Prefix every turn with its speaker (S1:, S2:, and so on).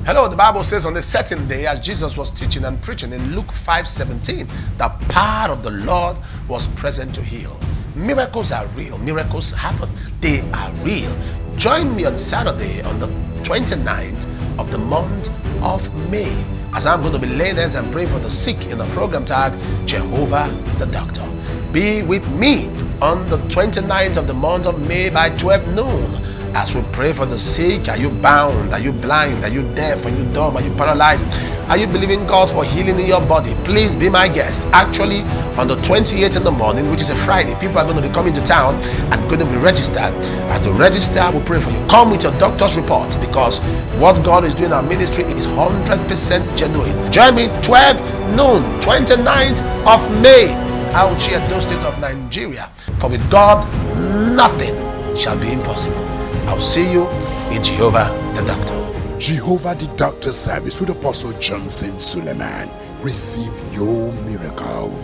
S1: Hello, the Bible says on a certain day, as Jesus was teaching and preaching in Luke 5:17, the power of the Lord was present to heal. Miracles are real. Miracles happen. They are real. Join me on Saturday on the 29th of the month of May as I'm going to be laying hands and praying for the sick in the program tag Jehovah the Doctor. Be with me on the 29th of the month of May by 12 noon as we pray for the sick. Are you bound? Are you blind? Are you deaf? Are you dumb? Are you paralyzed? Are you believing God for healing in your body? Please be my guest. Actually, on the 28th in the morning, which is a Friday, people are going to be coming to town and going to be registered. As they register, I will pray for you. Come with your doctor's report, because what God is doing in our ministry is 100% genuine. Join me 12 noon, 29th of May, out here in those states of Nigeria. For with God, nothing shall be impossible. I'll see you in Jehovah the Doctor.
S2: Jehovah the Doctor service with Apostle Johnson Suleman. Receive your miracle.